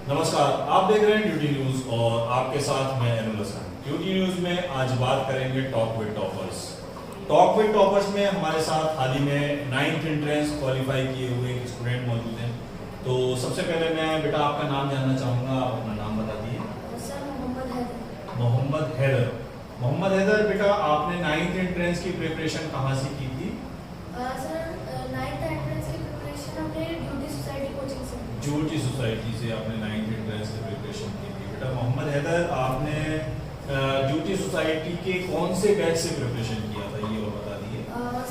नमस्कार, आप देख रहे हैं ड्यूटी न्यूज और आपके साथ मैं एनुल हसन। ड्यूटी न्यूज में आज बात करेंगे talk with toppers. Talk with toppers में हमारे साथ हाल ही में 9th एंट्रेंस क्वालिफाई किए हुए एक स्टूडेंट मौजूद हैं। तो सबसे पहले मैं बेटा आपका नाम जानना चाहूँगा, आप अपना नाम बता दिए। सर मोहम्मद हैदर। मोहम्मद हैदर बेटा, आपने 9th एंट्रेंस की प्रिपरेशन कहाँ से की थी? सर 9th एंट्रेंस की प्रिपरेशन हमने ड्यूटी सोसाइटी कोचिंग से। ड्यूटी सोसाइटी से आपने 9th एंट्रेंस की प्रिपरेशन की थी। बेटा मोहम्मद हैदर, आपने ड्यूटी सोसाइटी के कौन से बैच से प्रिपरेशन किया था, ये और बता दिए।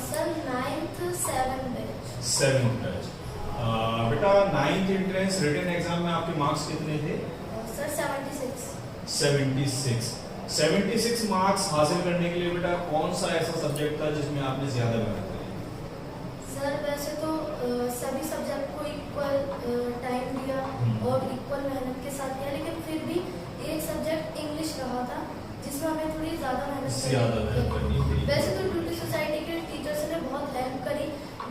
Sir 9th 7th batch. 7th batch. बेटा 9th एंट्रेंस रिटन एग्जाम में आपके मार्क्स कितने थे? सर 76। 76 मार्क्स हासिल करने के लिए बेटा कौन सा ऐसा सब्जेक्ट था जिसमें आपने ज्यादा मेहनत करी? सर वैसे तो सभी सब्जेक्ट को इक्वल टाइम दिया और इक्वल मेहनत के साथ किया, लेकिन फिर भी एक सब्जेक्ट इंग्लिश रहा था जिसमें हमें थोड़ी ज़्यादा मेहनत करनी थी। वैसे तो ड्यूटी सोसाइटी के टीचर्स ने बहुत हेल्प करी।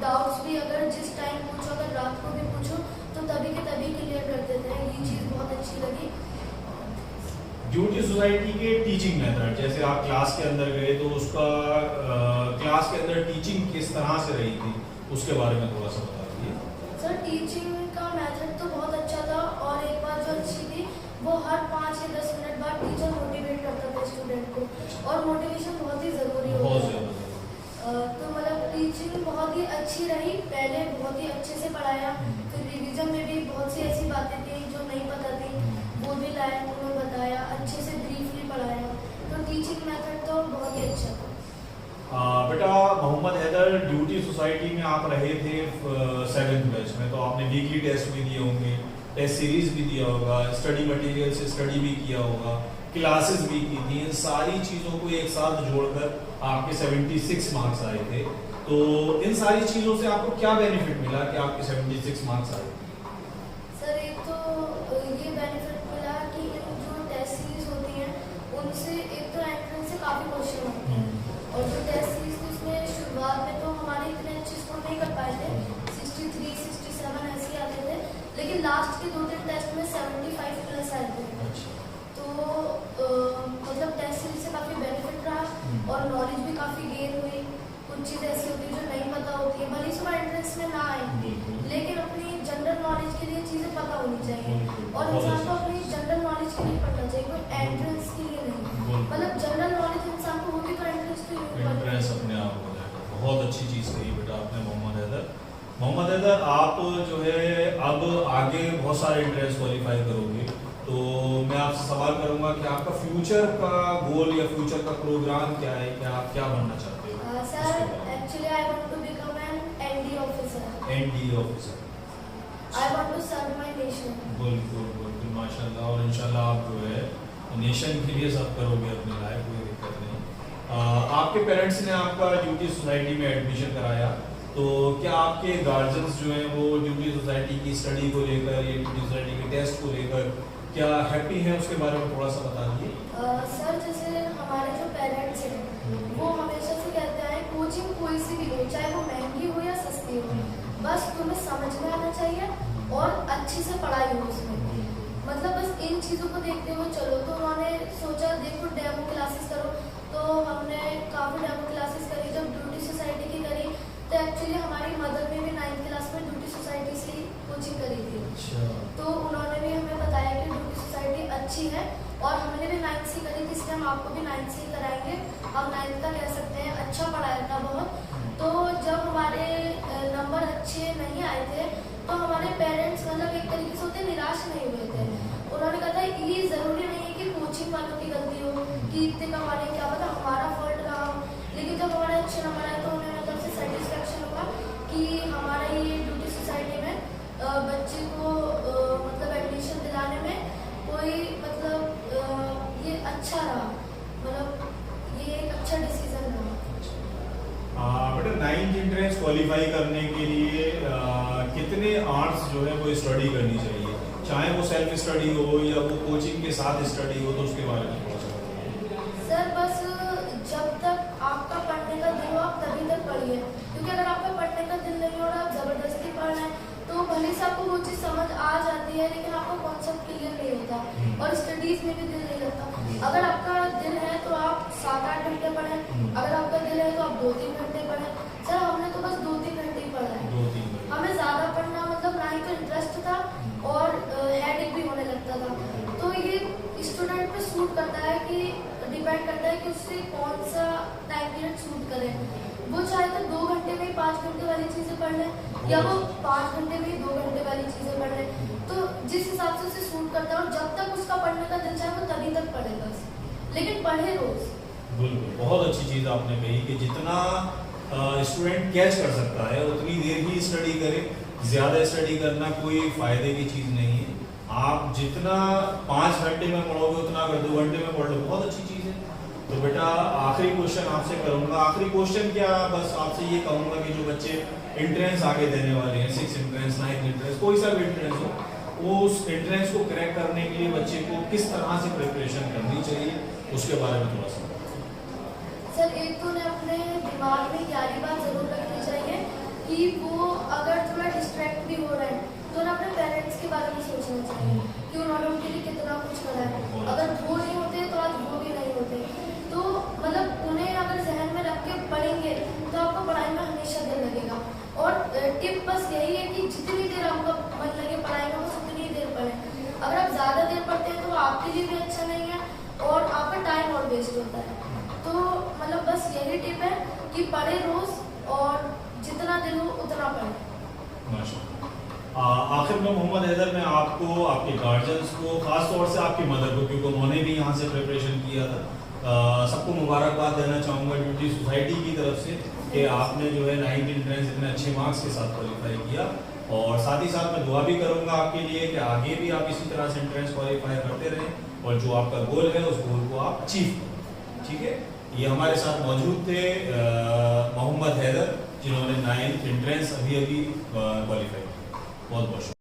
डाउट्स भी अगर जिस टाइम पूछो, अगर रात को भी पूछो तो तभी के तभी क्लियर कर देते हैं। ये चीज़ बहुत अच्छी लगी। ड्यूटी सोसाइटी के टीचिंग मेथड, जैसे आप क्लास के अंदर गए तो उसका क्लास के अंदर टीचिंग किस तरह से रही थी, उसके बारे में थोड़ा सा बता दीजिए। सर टीचिंग का मेथड तो बहुत अच्छा था और एक बात जो अच्छी थी वो हर 5 या 10 मिनट बाद टीचर मोटिवेट करता था स्टूडेंट को, और मोटिवेशन बहुत ही ज़रूरी होता है। तो मतलब टीचिंग बहुत ही अच्छी रही। पहले बहुत ही अच्छे से पढ़ाया, फिर रिवीजन में भी बहुत सी ऐसी बातें थी जो नहीं पता थी वो भी लाया, उन्होंने बताया, अच्छे से ब्रीफली पढ़ाया। तो टीचिंग मेथड तो बहुत ही अच्छा था। बेटा मोहम्मद हैदर, ड्यूटी सोसाइटी में आप रहे थे 7th बैच में, तो आपने वीकली टेस्ट भी दिए होंगे, टेस्ट सीरीज भी दिया होगा, स्टडी मटेरियल से स्टडी भी किया होगा, क्लासेस भी की थी। इन सारी चीज़ों को एक साथ जोड़कर आपके 76 मार्क्स आए थे। तो इन सारी चीज़ों से आपको क्या बेनिफिट मिला कि आपके 76 मार्क्स आए? सर एक तो ये बेनिफिट मिला कि जो टेस्ट सीरीज होती हैं उनसे एक तो एंट्रेंस से काफ़ी क्वेश्चन होते हैं, और जो टेस्ट सीरीज थी उसमें शुरुआत में तो हमारे इतने अच्छे स्कोर नहीं कर पाए थे, 63 67 ऐसे आते थे, लेकिन लास्ट के 2-3 टेस्ट में 75 प्लस आए थे। तो मतलब टेस्ट सीरीज से काफ़ी बेनिफिट रहा और नॉलेज भी काफ़ी गेन हुई। कुछ चीज़ें ऐसी होती है जो नहीं पता होती है, भले सुबह एंट्रेंस में ना आए, लेकिन अपनी जनरल नॉलेज के लिए चीज़ें पता होनी चाहिए, और इंसान को अपनी जनरल नॉलेज के लिए पढ़ना चाहिए, कोई एंट्रेंस के लिए नहीं। मतलब जनरल नॉलेज इंसान को होगी तो एंट्रेंस के लिए एंट्रेंस अपने आप हो जाएगा। बहुत अच्छी चीज़ कही बेटा आपने मोहम्मद हैदर। मोहम्मद हैदर, आप जो है अब आगे बहुत सारे एंट्रेंस क्वालिफाई करोगे, तो मैं आपसे सवाल करूंगा कि आपका फ्यूचर का गोल या फ्यूचर का प्रोग्राम क्या है, क्या आप क्या बनना चाहते हो? Sir actually I want to become an ND officer. ND officer. I want to serve my nation. बिल्कुल बिल्कुल, माशाल्लाह। और इंशाल्लाह आप जो है नेशन के लिए सब करोगे अपनी लाइफ, कोई दिक्कत नहीं। आपके पेरेंट्स ने आपका ड्यूटी सोसाइटी में एडमिशन कराया, तो क्या आपके गार्जियंस जो हैं वो ड्यूटी सोसाइटी की स्टडी को लेकर या ड्यूटी सोसाइटी के टेस्ट को लेकर क्या हैप्पी हैं, उसके बारे में थोड़ा सा बता दीजिए। सर जैसे हमारे जो पेरेंट्स हैं वो हमेशा से कहते हैं कोचिंग कोई सी भी हो, चाहे वो महंगी हो या सस्ती हो, बस तुम्हें समझ में आना चाहिए और अच्छी से पढ़ाई हो उसमें। मतलब बस इन चीज़ों को देखते हुए चलो। तो उन्होंने सोचा देखो डेमो क्लासेस करो, तो हमने काफ़ी डेमो क्लासेस करी। जब ड्यूटी सोसाइटी की करी तो एक्चुअली हमारी मदर ने भी 9th क्लास में ड्यूटी सोसाइटी से कोचिंग करी थी। तो उन्होंने भी हमें बताया कि ड्यूटी सोसाइटी अच्छी है, और हमने भी 9th से करी थी, इसलिए हम आपको भी 9th से कराएंगे। हम 9th का कह सकते हैं, अच्छा पढ़ाया था बहुत। तो जब हमारे नंबर अच्छे नहीं आए थे तो हमारे पेरेंट्स मतलब एक तरीके से होते निराश नहीं हुए थे। उन्होंने कहा था ये ज़रूरी नहीं है कि कोचिंग वालों की गलती हो कि इतने कम वाले, क्या पता हमारा फॉल्ट रहा हो। लेकिन जब हमारे अच्छे नंबर आए तो उन्हें मतलब से सेटिस्फेक्शन हुआ कि हमारा ये ड्यूटी सोसाइटी में बच्चे को मतलब एडमिशन दिलाने में कोई मतलब ये अच्छा रहा, मतलब ये एक अच्छा डिसीजन रहा। बेटा 9th एंट्रेंस क्वालिफाई करने के लिए कितने आवर्स जो है वो स्टडी करनी चाहिए, चाहे वो सेल्फ स्टडी हो या वो कोचिंग के साथ स्टडी हो, तो उसके बारे में थोड़ा सा बताइए। सर बस जब तक आपका पढ़ने का दिल हो आप तभी तक पढ़िए, क्योंकि अगर आपका पढ़ने का दिल नहीं हो रहा, आप ज़बरदस्ती पढ़ रहे हैं तो भले से आपको वो चीज़ समझ आ जाती होती है लेकिन आपका कॉन्सेप्ट क्लियर नहीं होता और स्टडीज में भी दिल नहीं लगता। अगर आपका दिल है तो आप 7-8 घंटे पढ़ें, अगर आपका दिल है तो आप 2-3 घंटे पढ़ें। सर हमने तो बस 2-3 घंटे ही पढ़ा है, 2-3 घंटे। हमें ज़्यादा पढ़ना मतलब ना ही तो इंटरेस्ट था और हेडेक भी होने लगता था। तो ये स्टूडेंट पे सूट करता है कि डिपेंड करता है कि उससे कौन सा टाइम पीरियड सूट करे। वो चाहे तो 2 घंटे में ही 5 घंटे वाली चीज़ें पढ़ लें या वो 5 घंटे में ही 2 घंटे वाली चीज़ें पढ़ लें। तो जिस हिसाब से उसे सूट करता है और जब तक उसका पढ़ने का दिल चाहे वो तभी तक पढ़ेगा, लेकिन पढ़े रोज। बिल्कुल, बहुत अच्छी चीज़ आपने कही कि जितना स्टूडेंट कैच कर सकता है उतनी देर ही स्टडी करे। ज़्यादा स्टडी करना कोई फ़ायदे की चीज़ नहीं है। आप जितना 5 घंटे में पढ़ोगे उतना अगर 2 घंटे में पढ़ लो बहुत अच्छी चीज़ है। तो बेटा आखिरी क्वेश्चन आपसे करूँगा। आखिरी क्वेश्चन क्या, बस आपसे ये कहूँगा कि जो बच्चे एंट्रेंस आगे देने वाले हैं, 6 एंट्रेंस, 9 एंट्रेंस, कोई सा भी एंट्रेंस हो, वो उस एंट्रेंस को क्रैक करने के लिए बच्चे को किस तरह से प्रिपरेशन करनी चाहिए, उसके बारे में थोड़ा सा। सर एक तो उन्हें अपने दिमाग में यारी बात जरूर रखनी चाहिए कि वो अगर थोड़ा डिस्ट्रैक्ट भी हो रहे हैं तो उन्हें अपने पेरेंट्स के बारे में सोचना चाहिए कि उन्होंने उनके लिए कितना कुछ करा है। अगर वो नहीं होते तो आज वो भी नहीं होते। तो मतलब उन्हें अगर जहन में रख के पढ़ेंगे तो आपको पढ़ाई में हमेशा दिल लगेगा। और टिप बस यही है कि जितनी देर आपका मन लगे पढ़ाई में बस उतनी देर पढ़ें। अगर आप ज़्यादा देर पढ़ते हैं तो वो आपके लिए भी अच्छा नहीं है और आपका टाइम और वेस्ट होता है। तो मतलब बस यही टिप है कि पढ़े रोज और जितना दिल हो उतना पढ़े। माशाअल्लाह। आखिर में मोहम्मद हैदर, मैं आपको, आपके गार्जियंस को, खास तौर से आपकी मदर को, क्योंकि उन्होंने भी यहाँ से प्रिपरेशन किया था, सबको मुबारकबाद देना चाहूँगा ड्यूटी सोसाइटी की तरफ से कि आपने जो है 9th एंट्रेंस इतने अच्छे मार्क्स के साथ क्वालिफाई किया। और साथ ही साथ मैं दुआ भी करूँगा आपके लिए कि आगे भी आप इसी तरह से एंट्रेंस क्वालिफाई करते रहें और जो आपका गोल है उस गोल को आप अचीव करें। ठीक है, ये हमारे साथ मौजूद थे मोहम्मद हैदर, जिन्होंने 9th एंट्रेंस अभी क्वालिफाई किया। बहुत बहुत शुक्रिया।